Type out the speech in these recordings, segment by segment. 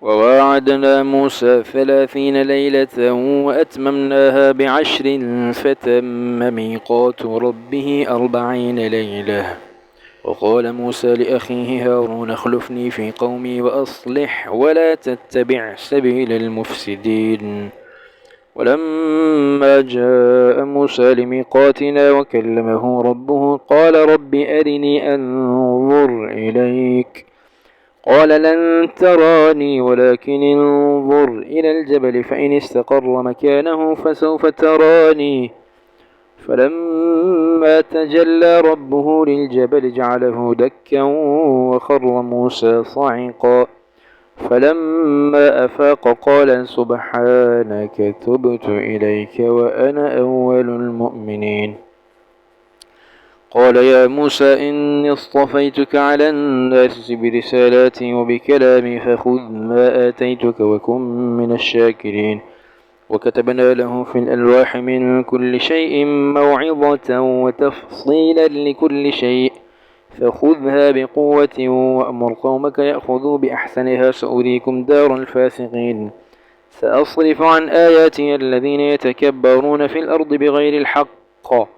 وواعدنا موسى 30 ليلة وأتممناها ب10 فتم ميقات ربه 40 ليلة. وقال موسى لأخيه هارون اخلفني في قومي وأصلح ولا تتبع سبيل المفسدين. ولما جاء موسى لميقاتنا وكلمه ربه قال رب أرني أنظر إليك. قال لن تراني ولكن انظر إلى الجبل فإن استقر مكانه فسوف تراني. فلما تجلى ربه للجبل جعله دكا وخر موسى صعقا. فلما أفاق قال سبحانك تبت إليك وأنا أول المؤمنين. قال يا موسى إني اصطفيتك على الناس برسالاتي وبكلامي فخذ ما آتيتك وكن من الشاكرين. وكتبنا له في الألواح من كل شيء موعظة وتفصيلا لكل شيء فخذها بقوة وأمر قومك يأخذوا بأحسنها سأريكم دار الفاسقين. سأصرف عن آياتي الذين يتكبرون في الأرض بغير الحق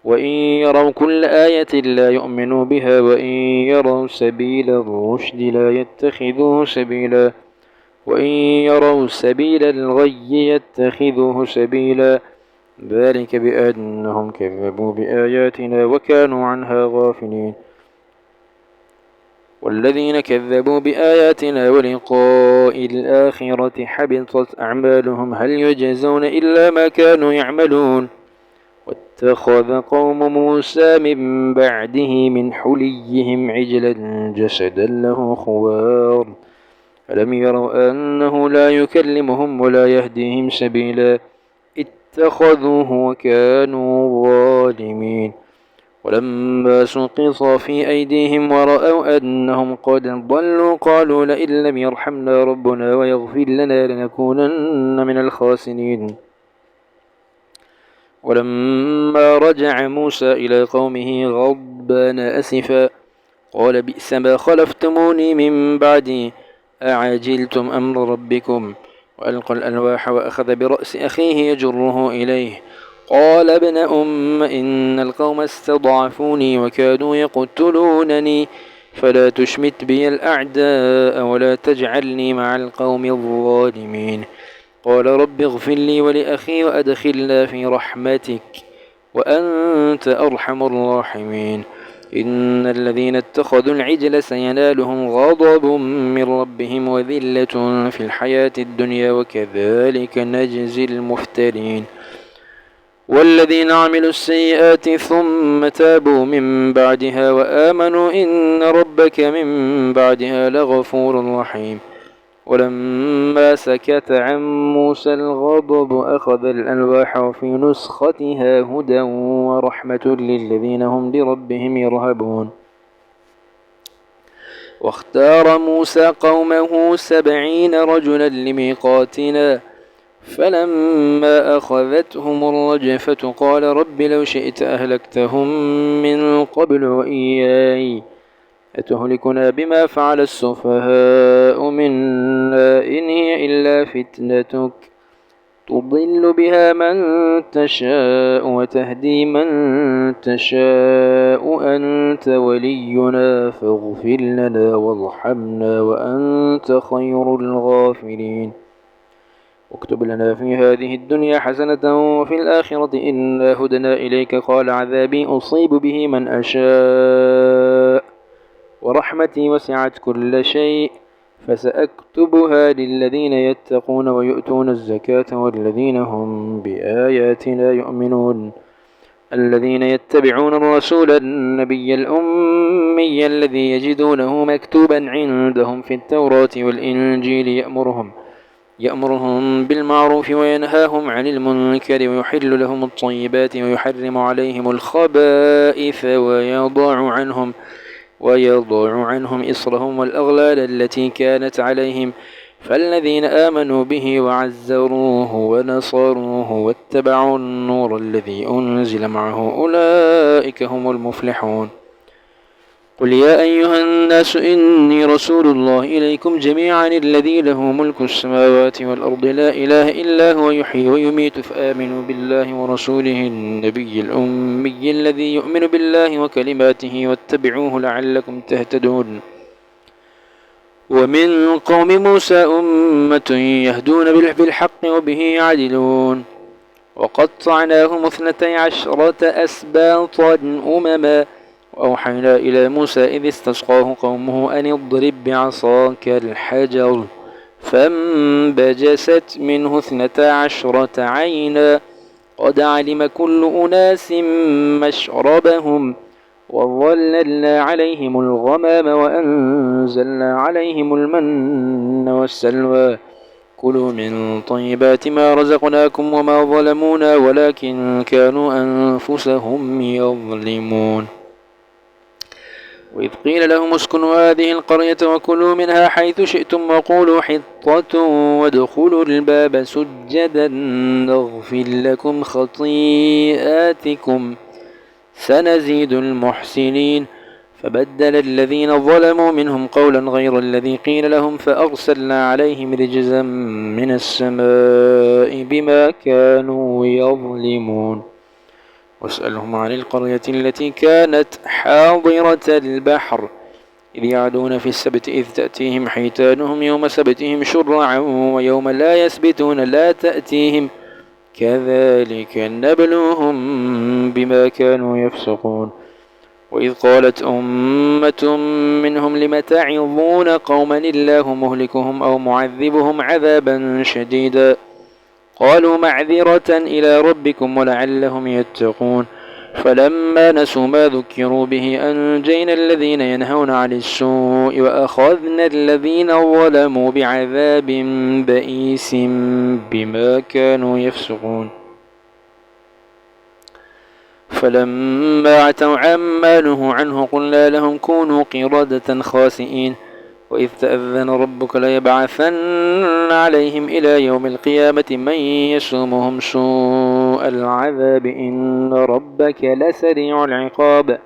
وإن يروا كل آية لا يؤمنوا بها وإن يروا سبيل الرشد لا يتخذوه سبيلا وإن يروا سبيل الغي يتخذوه سبيلا. ذلك بأنهم كذبوا بآياتنا وكانوا عنها غافلين. والذين كذبوا بآياتنا ولقاء الآخرة حبطت أعمالهم هل يجزون إلا ما كانوا يعملون. واتخذ قوم موسى من بعده من حليهم عجلا جسدا له خوار ألم يروا أنه لا يكلمهم ولا يهديهم سبيلا اتخذوه وكانوا ظالمين. ولما سقط في أيديهم ورأوا أنهم قد ضلوا قالوا لئن لم يرحمنا ربنا ويغفر لنا لنكونن من الخاسرين. ولما رجع موسى إلى قومه غضبان أسفا قال بئس ما خلفتموني من بعدي أعجلتم أمر ربكم. وألقى الألواح وأخذ برأس أخيه يجره إليه قال ابن إن القوم استضعفوني وكادوا يقتلونني فلا تشمت بي الأعداء ولا تجعلني مع القوم الظالمين. قال رب اغفر لي ولأخي وأدخلنا في رحمتك وأنت أرحم الراحمين. إن الذين اتخذوا العجل سينالهم غضب من ربهم وذلة في الحياة الدنيا وكذلك نجزي المفترين. والذين عملوا السيئات ثم تابوا من بعدها وآمنوا إن ربك من بعدها لغفور رحيم. ولما سكت عن موسى الغضب أخذ الألواح وفي نسختها هدى ورحمة للذين هم لربهم يرهبون. واختار موسى قومه 70 رجلا لميقاتنا فلما أخذتهم الرجفة قال رب لو شئت أهلكتهم من قبل وإياي أتهلكنا بما فعل السفهاء منا إن هي إلا فتنتك تضل بها من تشاء وتهدي من تشاء أنت ولينا فاغفر لنا وارحمنا وأنت خير الغافرين. واكتب لنا في هذه الدنيا حسنة وفي الآخرة إنا هدنا إليك قال عذابي أصيب به من أشاء ورحمتي وسعت كل شيء فسأكتبها للذين يتقون ويؤتون الزكاة والذين هم بآياتنا يؤمنون. الذين يتبعون الرسول النبي الأمي الذي يجدونه مكتوبا عندهم في التوراة والإنجيل يأمرهم بالمعروف وينهاهم عن المنكر ويحل لهم الطيبات ويحرم عليهم الخبائث ويضع عنهم إصرهم والأغلال التي كانت عليهم. فالذين آمنوا به وعزروه ونصروه واتبعوا النور الذي أنزل معه أولئك هم المفلحون. قل يا أيها الناس إني رسول الله إليكم جميعا الذي له ملك السماوات والأرض لا إله إلا هو يحيي ويميت فآمنوا بالله ورسوله النبي الأمي الذي يؤمن بالله وكلماته واتبعوه لعلكم تهتدون. ومن قوم موسى أمة يهدون بالحق وبه يعدلون. وقطعناهم 12 أسباطا أمما وأوحينا إلى موسى إذ استسقاه قومه أن اضرب بعصاك الحجر فانبجست منه 12 عينا قد علم كل أناس مشربهم وظللنا عليهم الغمام وأنزلنا عليهم المن والسلوى كلوا من طيبات ما رزقناكم وما ظلمونا ولكن كانوا أنفسهم يظلمون. وإذ قيل لهم اسكنوا هذه القرية وكلوا منها حيث شئتم وقولوا حطة وادخلوا الباب سجدا نغفر لكم خطيئاتكم سنزيد المحسنين. فبدل الذين ظلموا منهم قولا غير الذي قيل لهم فأرسلنا عليهم رجزا من السماء بما كانوا يظلمون. واسألهم عن القرية التي كانت حاضرة البحر إذ يعدون في السبت إذ تأتيهم حيتانهم يوم سبتهم شرعا ويوم لا يسبتون لا تأتيهم كذلك نبلوهم بما كانوا يفسقون. وإذ قالت أمة منهم لم تعظون قوما الله مهلكهم أو معذبهم عذابا شديدا قالوا معذرة إلى ربكم ولعلهم يتقون. فلما نسوا ما ذكروا به أنجينا الذين ينهون عن السوء وأخذنا الذين ظلموا بعذاب بئيس بما كانوا يفسقون. فلما عتوا عما نهوا عنه قلنا لهم كونوا قردة خاسئين. وإذ تأذن ربك ليبعثن عليهم إلى يوم القيامة من يسومهم سوء العذاب إن ربك لسريع العقاب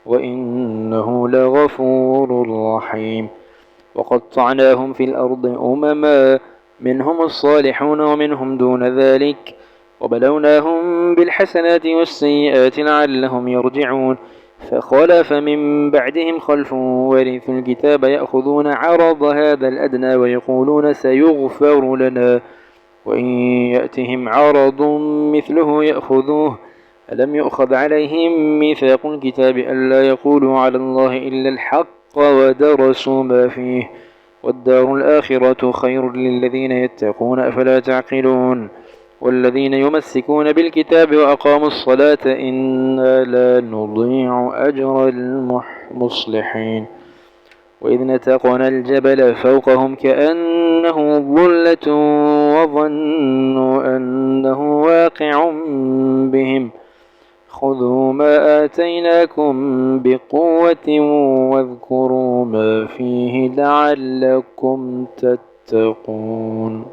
وإنه لغفور رحيم. وقطعناهم في الأرض أمما منهم الصالحون ومنهم دون ذلك وبلوناهم بالحسنات والسيئات لعلهم يرجعون. فخلف من بعدهم خلف ورثوا الكتاب يأخذون عرض هذا الأدنى ويقولون سيغفر لنا وإن يأتهم عرض مثله يأخذوه ألم يؤخذ عليهم ميثاق الكتاب ألا يقولوا على الله إلا الحق ودرسوا ما فيه والدار الآخرة خير للذين يتقون أفلا تعقلون. والذين يمسكون بالكتاب وأقاموا الصلاة إنا لا نضيع أجر المصلحين. وإذ نتقنا الجبل فوقهم كأنه ظلة وظنوا أنه واقع بهم خذوا ما آتيناكم بقوة واذكروا ما فيه لعلكم تتقون.